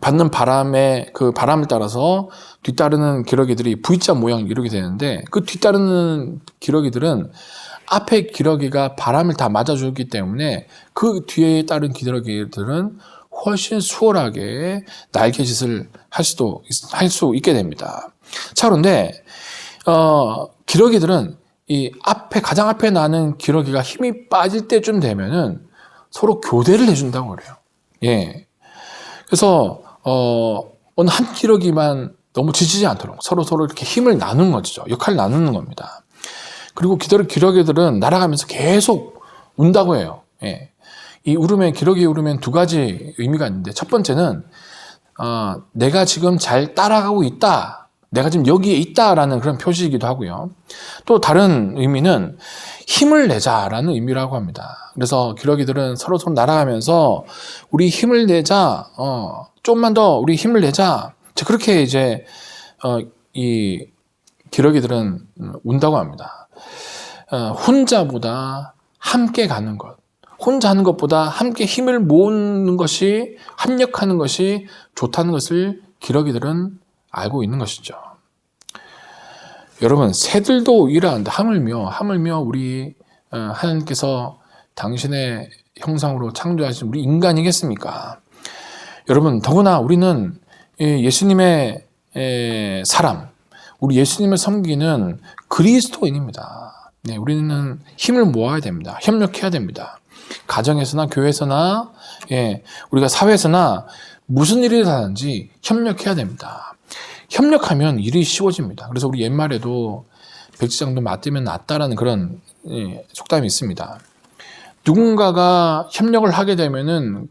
받는 바람의 그 바람을 따라서 뒤따르는 기러기들이 V자 모양을 이루게 되는데, 그 뒤따르는 기러기들은 앞에 기러기가 바람을 다 맞아주기 때문에 그 뒤에 따른 기러기들은 훨씬 수월하게 날개짓을 할 수 있게 됩니다. 자, 그런데 기러기들은 이 가장 앞에 나는 기러기가 힘이 빠질 때쯤 되면은 서로 교대를 해준다고 그래요. 예. 그래서 어느 한 기러기만 너무 지치지 않도록 서로 이렇게 힘을 나누는 거죠. 역할을 나누는 겁니다. 그리고 기러기들은 날아가면서 계속 운다고 해요. 예. 이 기러기 울음엔 두 가지 의미가 있는데, 첫 번째는 내가 지금 잘 따라가고 있다, 내가 지금 여기에 있다라는 그런 표시이기도 하고요. 또 다른 의미는 힘을 내자라는 의미라고 합니다. 그래서 기러기들은 서로 날아가면서 우리 힘을 내자, 좀만 더 우리 힘을 내자, 그렇게 이제 이 기러기들은 운다고 합니다. 혼자보다 함께 가는 것, 혼자 하는 것보다 함께 힘을 모으는 것이, 합력하는 것이 좋다는 것을 기러기들은 알고 있는 것이죠. 여러분, 새들도 일하는데 하물며 우리 하나님께서 당신의 형상으로 창조하신 우리 인간이겠습니까? 여러분, 더구나 우리는 예수님의 사람, 우리 예수님을 섬기는 그리스도인입니다. 네, 우리는 힘을 모아야 됩니다. 협력해야 됩니다. 가정에서나 교회에서나, 우리가 사회에서나 무슨 일이 일어나는지 협력해야 됩니다. 협력하면 일이 쉬워집니다. 그래서 우리 옛말에도 백지장도 맞들면 낫다라는 그런 속담이 있습니다. 누군가가 협력을 하게 되면은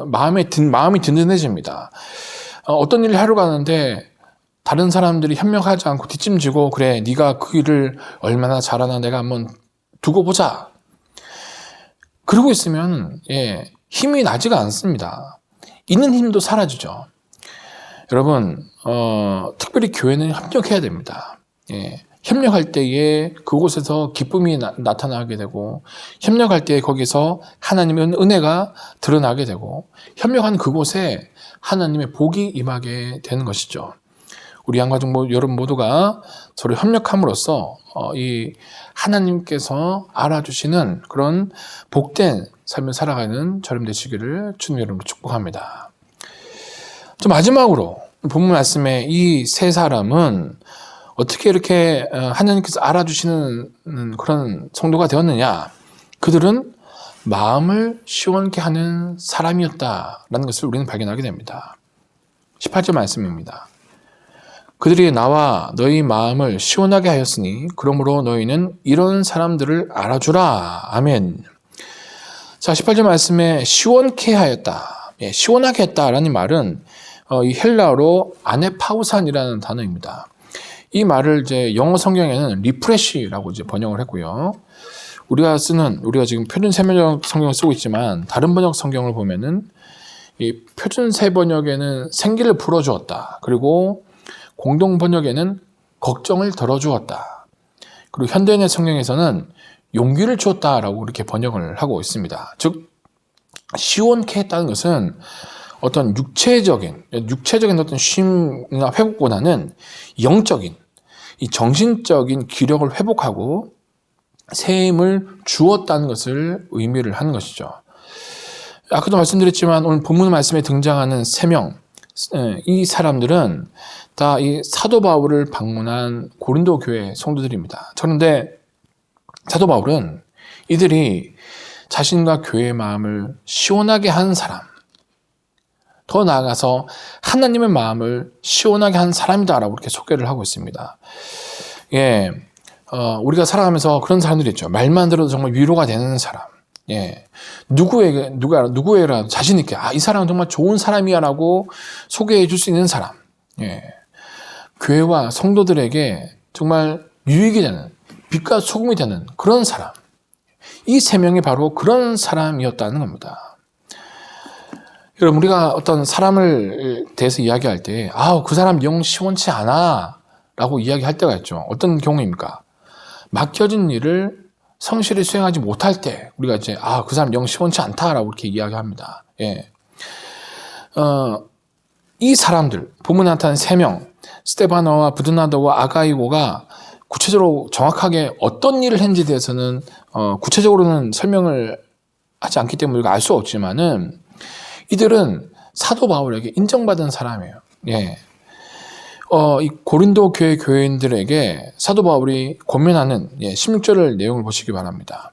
마음이 든든해집니다. 어떤 일을 하러 가는데 다른 사람들이 협력하지 않고 뒷짐지고, 그래, 네가 그 일을 얼마나 잘하나 내가 한번 두고 보자, 그러고 있으면 힘이 나지가 않습니다. 있는 힘도 사라지죠. 여러분, 특별히 교회는 협력해야 됩니다. 협력할 때에 그곳에서 기쁨이 나타나게 되고, 협력할 때에 거기서 하나님의 은혜가 드러나게 되고, 협력한 그곳에 하나님의 복이 임하게 되는 것이죠. 우리 한가족 여러분 모두가 서로 협력함으로써 이 하나님께서 알아주시는 그런 복된 삶을 살아가는 저렴 되시기를 주님 이름으로 축복합니다. 또 마지막으로 본문 말씀에 이 세 사람은 어떻게 이렇게 하나님께서 알아주시는 그런 성도가 되었느냐? 그들은 마음을 시원케 하는 사람이었다라는 것을 우리는 발견하게 됩니다. 18절 말씀입니다. 그들이 나와 너희 마음을 시원하게 하였으니 그러므로 너희는 이런 사람들을 알아주라. 아멘. 자, 18절 말씀에 시원케 하였다, 시원하게 했다라는 말은 이 헬라어로 아네파우산이라는 단어입니다. 이 말을 이제 영어 성경에는 리프레시라고 이제 번역을 했고요. 우리가 지금 표준세 번역 성경을 쓰고 있지만, 다른 번역 성경을 보면은 이 표준세 번역에는 생기를 불어주었다, 그리고 공동 번역에는 걱정을 덜어주었다, 그리고 현대인의 성경에서는 용기를 주었다라고 이렇게 번역을 하고 있습니다. 즉, 시원케 했다는 것은 어떤 육체적인 어떤 쉼이나 회복보다는 영적인, 이 정신적인 기력을 회복하고 새 힘을 주었다는 것을 의미를 하는 것이죠. 아까도 말씀드렸지만 오늘 본문 말씀에 등장하는 3명, 이 사람들은 다 이 사도 바울을 방문한 고린도 교회 성도들입니다. 그런데 사도 바울은 이들이 자신과 교회의 마음을 시원하게 한 사람, 더 나아가서 하나님의 마음을 시원하게 한 사람이다라고 이렇게 소개를 하고 있습니다. 우리가 살아가면서 그런 사람들이 있죠. 말만 들어도 정말 위로가 되는 사람. 누구에라도 자신있게, 이 사람은 정말 좋은 사람이야라고 소개해 줄 수 있는 사람. 교회와 성도들에게 정말 유익이 되는, 빛과 소금이 되는 그런 사람. 이 3명이 바로 그런 사람이었다는 겁니다. 여러분, 우리가 어떤 사람을 대해서 이야기할 때, 그 사람 영 시원치 않아 라고 이야기할 때가 있죠. 어떤 경우입니까? 맡겨진 일을 성실히 수행하지 못할 때, 우리가 이제, 그 사람 영 시원치 않다라고 이렇게 이야기합니다. 이 사람들, 본문에 나타난 3명, 스데바나와 부드나도와 아가이고가 구체적으로 정확하게 어떤 일을 했는지에 대해서는 구체적으로는 설명을 하지 않기 때문에 우리가 알 수 없지만은 이들은 사도 바울에게 인정받은 사람이에요. 예. 이 고린도 교회 교인들에게 사도 바울이 권면하는 16절 내용을 보시기 바랍니다.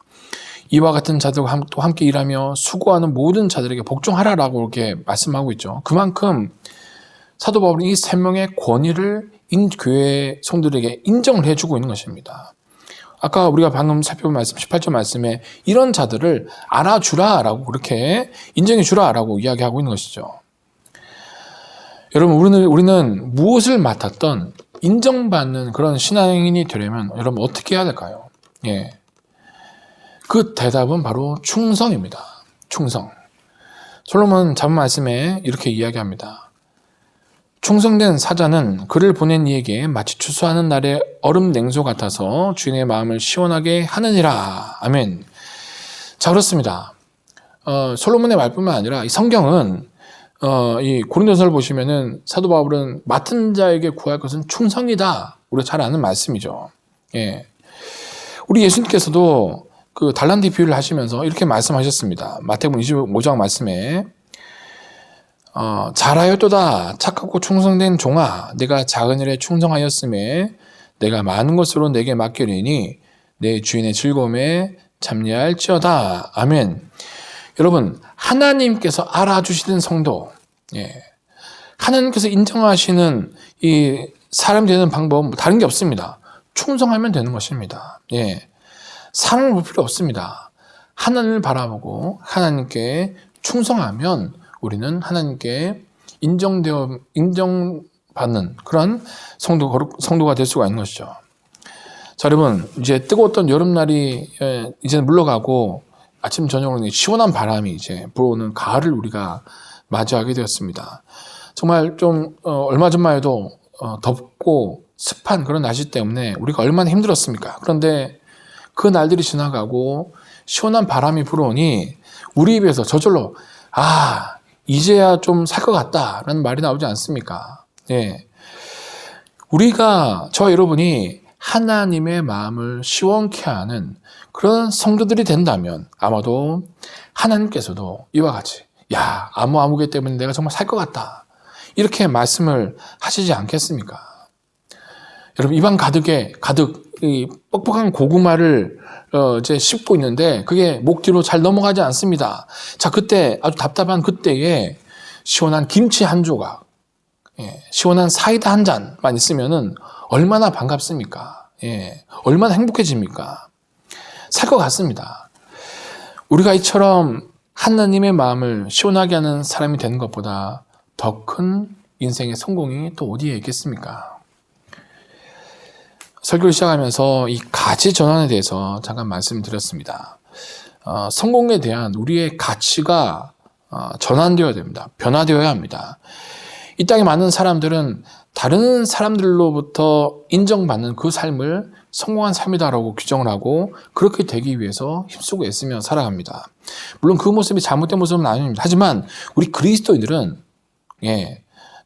이와 같은 자들과 또 함께 일하며 수고하는 모든 자들에게 복종하라라고 이렇게 말씀하고 있죠. 그만큼 사도 바울이 이 3명의 권위를 교회 성도들에게 인정을 해주고 있는 것입니다. 아까 우리가 방금 살펴본 말씀 18절 말씀에 이런 자들을 알아주라라고 그렇게 인정해주라라고 이야기하고 있는 것이죠. 여러분 우리는 무엇을 맡았던 인정받는 그런 신앙인이 되려면 여러분 어떻게 해야 될까요? 예. 그 대답은 바로 충성입니다. 충성. 솔로몬 잠언 말씀에 이렇게 이야기합니다. 충성된 사자는 그를 보낸 이에게 마치 추수하는 날의 얼음 냉소 같아서 주인의 마음을 시원하게 하느니라. 아멘. 자, 그렇습니다. 솔로몬의 말뿐만 아니라 이 성경은 이 고린도서를 보시면은 사도 바울은 맡은 자에게 구할 것은 충성이다. 우리가 잘 아는 말씀이죠. 예. 우리 예수님께서도 그 달란트 비유를 하시면서 이렇게 말씀하셨습니다. 마태복음 25장 말씀에 잘하였도다 착하고 충성된 종아 내가 작은 일에 충성하였음에 내가 많은 것으로 내게 맡기리니 내 주인의 즐거움에 참여할지어다. 아멘. 여러분 하나님께서 알아주시는 성도, 하나님께서 인정하시는 이 사람 되는 방법은 다른 게 없습니다. 충성하면 되는 것입니다. 사람을 볼 필요 없습니다. 하나님을 바라보고 하나님께 충성하면 우리는 하나님께 인정받는 그런 성도가 될 수가 있는 것이죠. 자, 여러분 이제 뜨거웠던 여름날이 이제 물러가고 아침 저녁으로 시원한 바람이 이제 불어오는 가을을 우리가 맞이하게 되었습니다. 정말 좀 얼마 전만 해도 덥고 습한 그런 날씨 때문에 우리가 얼마나 힘들었습니까? 그런데 그 날들이 지나가고 시원한 바람이 불어오니 우리 입에서 저절로 이제야 좀 살 것 같다라는 말이 나오지 않습니까? 우리가 저와 여러분이 하나님의 마음을 시원케 하는 그런 성도들이 된다면 아마도 하나님께서도 이와 같이 아무개 때문에 내가 정말 살 것 같다 이렇게 말씀을 하시지 않겠습니까? 여러분 입안 가득 이 뻑뻑한 고구마를 이제 씹고 있는데 그게 목 뒤로 잘 넘어가지 않습니다. 자, 그때 아주 답답한 그때에 시원한 김치 한 조각, 시원한 사이다 한 잔만 있으면은 얼마나 반갑습니까? 얼마나 행복해집니까? 살 것 같습니다. 우리가 이처럼 하나님의 마음을 시원하게 하는 사람이 되는 것보다 더 큰 인생의 성공이 또 어디에 있겠습니까? 설교를 시작하면서 이 가치 전환에 대해서 잠깐 말씀드렸습니다. 성공에 대한 우리의 가치가 전환되어야 됩니다. 변화되어야 합니다. 이 땅에 많은 사람들은 다른 사람들로부터 인정받는 그 삶을 성공한 삶이다라고 규정을 하고 그렇게 되기 위해서 힘쓰고 애쓰며 살아갑니다. 물론 그 모습이 잘못된 모습은 아닙니다. 하지만 우리 그리스도인들은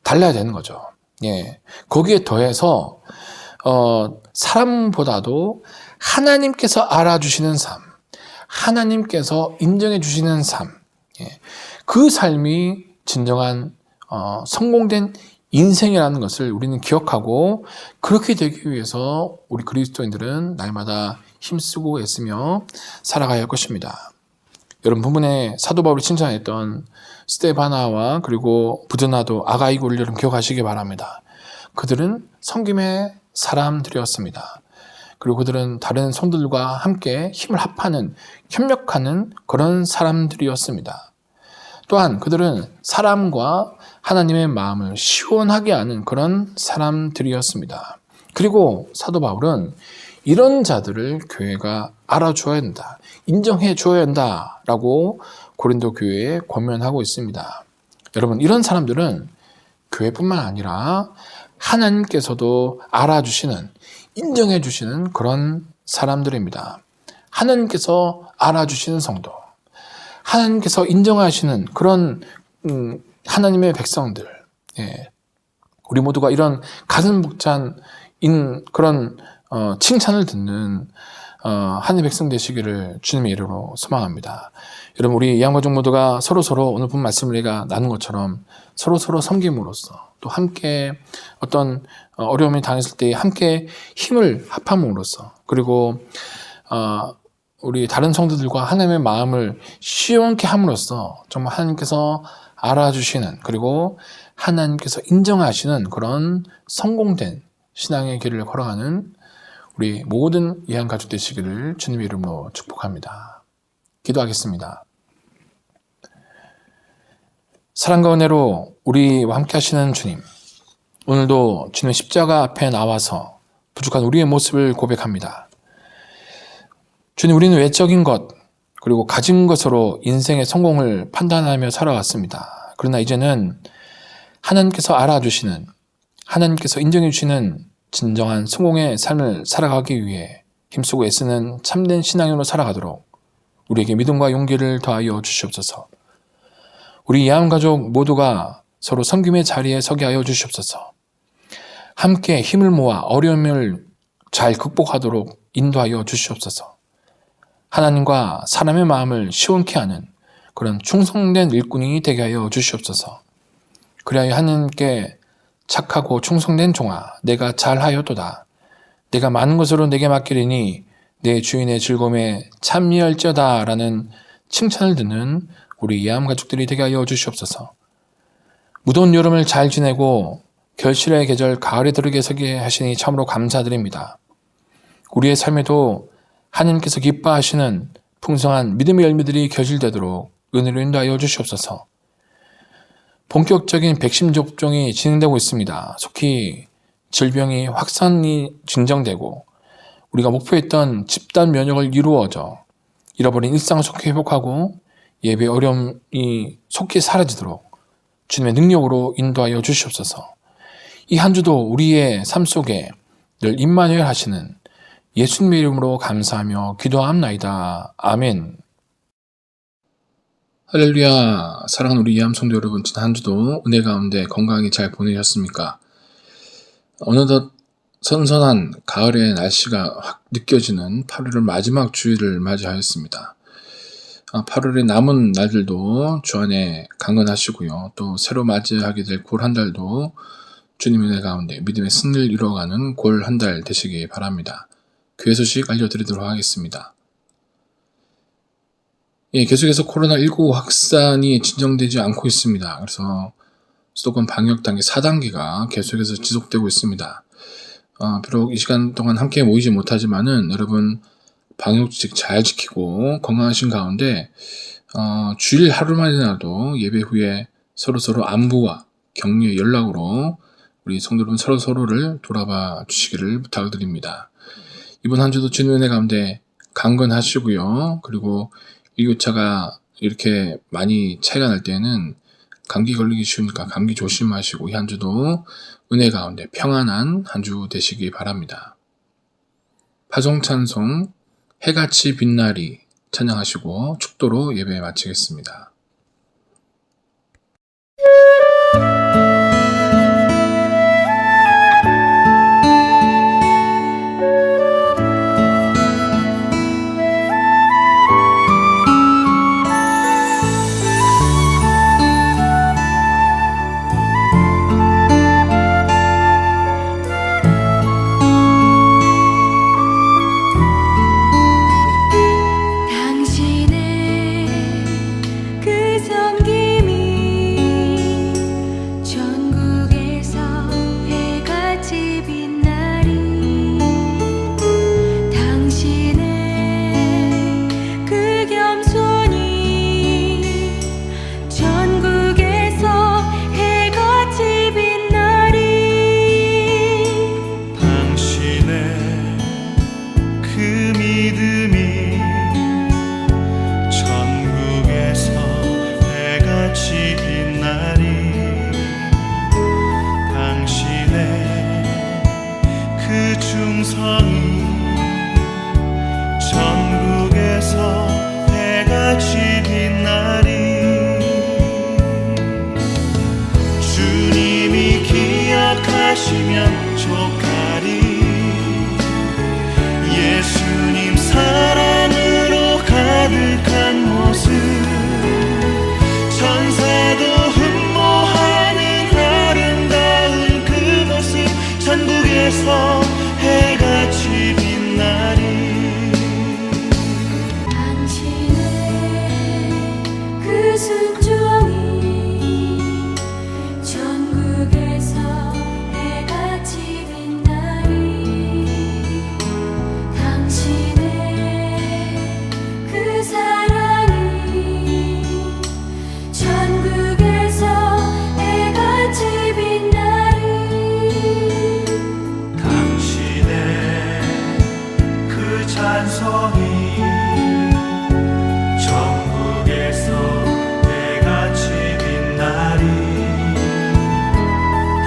달라야 되는 거죠. 거기에 더해서 사람보다도 하나님께서 알아주시는 삶, 하나님께서 인정해 주시는 삶, 그 삶이 진정한 성공된 인생이라는 것을 우리는 기억하고 그렇게 되기 위해서 우리 그리스도인들은 날마다 힘쓰고 애쓰며 살아가야 할 것입니다. 여러분 본문에 사도 바울이 칭찬했던 스데바나와 그리고 부드나도 아가이고를 여러분 기억하시기 바랍니다. 그들은 섬김의 사람들이었습니다. 그리고 그들은 다른 성도들과 함께 힘을 합하는 협력하는 그런 사람들이었습니다. 또한 그들은 사람과 하나님의 마음을 시원하게 하는 그런 사람들이었습니다. 그리고 사도 바울은 이런 자들을 교회가 알아줘야 된다, 인정해 줘야 된다라고 고린도 교회에 권면하고 있습니다. 여러분 이런 사람들은 교회뿐만 아니라 하나님께서도 알아주시는, 인정해 주시는 그런 사람들입니다. 하나님께서 알아주시는 성도, 하나님께서 인정하시는 그런 하나님의 백성들, 예, 우리 모두가 이런 가슴 벅찬 그런 칭찬을 듣는 하나님의 백성 되시기를 주님의 이름으로 소망합니다. 여러분, 우리 이양가족 모두가 서로서로 오늘 본 말씀을 우리가 나눈 것처럼 서로서로 섬김으로써 또 함께 어떤 어려움이 당했을 때 함께 힘을 합함으로써 그리고 우리 다른 성도들과 하나님의 마음을 시원케 함으로써 정말 하나님께서 알아주시는 그리고 하나님께서 인정하시는 그런 성공된 신앙의 길을 걸어가는 우리 모든 이한 가족 되시기를 주님의 이름으로 축복합니다. 기도하겠습니다. 사랑과 은혜로 우리와 함께 하시는 주님, 오늘도 주님의 십자가 앞에 나와서 부족한 우리의 모습을 고백합니다. 주님, 우리는 외적인 것 그리고 가진 것으로 인생의 성공을 판단하며 살아왔습니다. 그러나 이제는 하나님께서 알아주시는, 하나님께서 인정해 주시는 진정한 성공의 삶을 살아가기 위해 힘쓰고 애쓰는 참된 신앙인으로 살아가도록 우리에게 믿음과 용기를 더하여 주시옵소서. 우리 이한가족 모두가 서로 섬김의 자리에 서게 하여 주시옵소서. 함께 힘을 모아 어려움을 잘 극복하도록 인도하여 주시옵소서. 하나님과 사람의 마음을 시원케 하는 그런 충성된 일꾼이 되게 하여 주시옵소서. 그리하여 하나님께 착하고 충성된 종아, 내가 잘하였도다. 내가 많은 것으로 내게 맡기리니 내 주인의 즐거움에 참여할지어다 라는 칭찬을 듣는 우리 이암 가족들이 되게 하여 주시옵소서. 무더운 여름을 잘 지내고 결실의 계절 가을에 들어게 서게 하시니 참으로 감사드립니다. 우리의 삶에도 하나님께서 기뻐하시는 풍성한 믿음의 열매들이 결실되도록 은혜로 인도하여 주시옵소서. 본격적인 백신 접종이 진행되고 있습니다. 속히 질병이 확산이 진정되고 우리가 목표했던 집단 면역을 이루어져 잃어버린 일상을 속히 회복하고 예배 어려움이 속히 사라지도록 주님의 능력으로 인도하여 주시옵소서. 이 한 주도 우리의 삶 속에 늘 임마누엘 하시는 예수님의 이름으로 감사하며 기도함나이다. 아멘. 할렐루야. 사랑하는 우리 이암 성도 여러분, 지난 한 주도 은혜 가운데 건강하게 잘 보내셨습니까? 어느덧 선선한 가을의 날씨가 확 느껴지는 8월의 마지막 주일을 맞이하였습니다. 8월의 남은 날들도 주 안에 강건하시고요. 또 새로 맞이하게 될 굴 한 달도 주님의 은혜 가운데 믿음의 승리를 이루어가는 골 한 달 되시기 바랍니다. 교회 소식 알려드리도록 하겠습니다. 계속해서 코로나19 확산이 진정되지 않고 있습니다. 그래서 수도권 방역 단계 4단계가 계속해서 지속되고 있습니다. 비록 이 시간 동안 함께 모이지 못하지만은 여러분 방역수칙 잘 지키고 건강하신 가운데 주일 하루만이라도 예배 후에 서로서로 안부와 격려의 연락으로 우리 성도 여러분 서로서로를 돌아봐 주시기를 부탁을 드립니다. 이번 한 주도 주님의 은혜 가운데 강건하시고요. 그리고 일교차가 이렇게 많이 차이가 날 때는 감기 걸리기 쉬우니까 감기 조심하시고 이 한 주도 은혜 가운데 평안한 한 주 되시기 바랍니다. 파송찬송 해같이 빛나리 찬양하시고 축도로 예배 마치겠습니다. 당신의 그 섬김이 전 기억하시면 족하리. 예수님 사랑으로 가득한 모습, 천사도 흠모하는 아름다운 그 모습, 천국에서 해같이 빛나리. 당신의 그 순종이 천국에서 해같이 빛나리. 당신의 그 사랑이 천국에서 해같이 빛나리. 당신의 그 찬송이 천국에서 해같이 빛나리.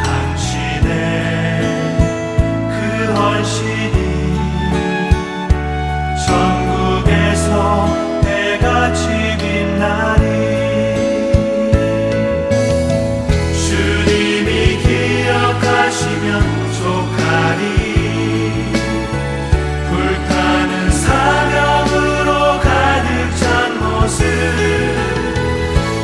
당신의 그 헌신이 천국에서 해같이 빛나리. 주님이 기억하시면 족하리. 불타는 사명으로 가득 찬 모습,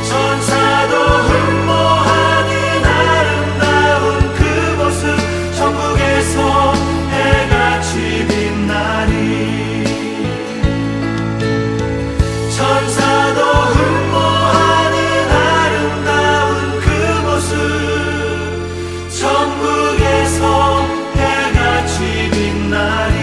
천사도 흠모하는 아름다운 그 모습, 천국에서 해같이 빛나리. 천사도 흠모하는 아름다운 그 모습, 천국에서 해같이 빛나리.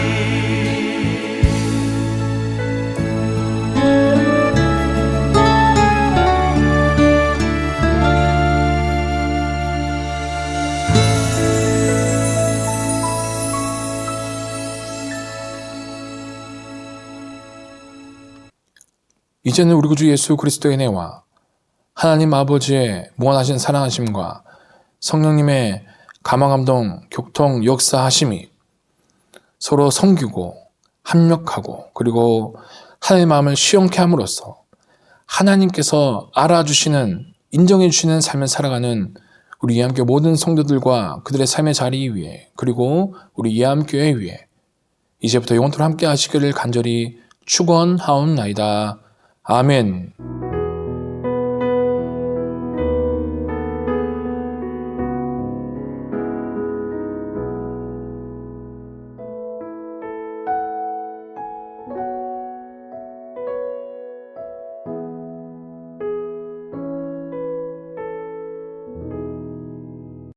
이제는 우리 구주 예수 그리스도의 은혜와 하나님 아버지의 무한하신 사랑하심과 성령님의 감화감동 교통 역사하심이 서로 섬기고 합력하고 그리고 하나님의 마음을 시원케 함으로써 하나님께서 알아주시는 인정해 주시는 삶을 살아가는 우리 예암교회 모든 성도들과 그들의 삶의 자리 위에 그리고 우리 예암교회 위에 이제부터 영원토록 함께 하시기를 간절히 축원하옵나이다. 아멘.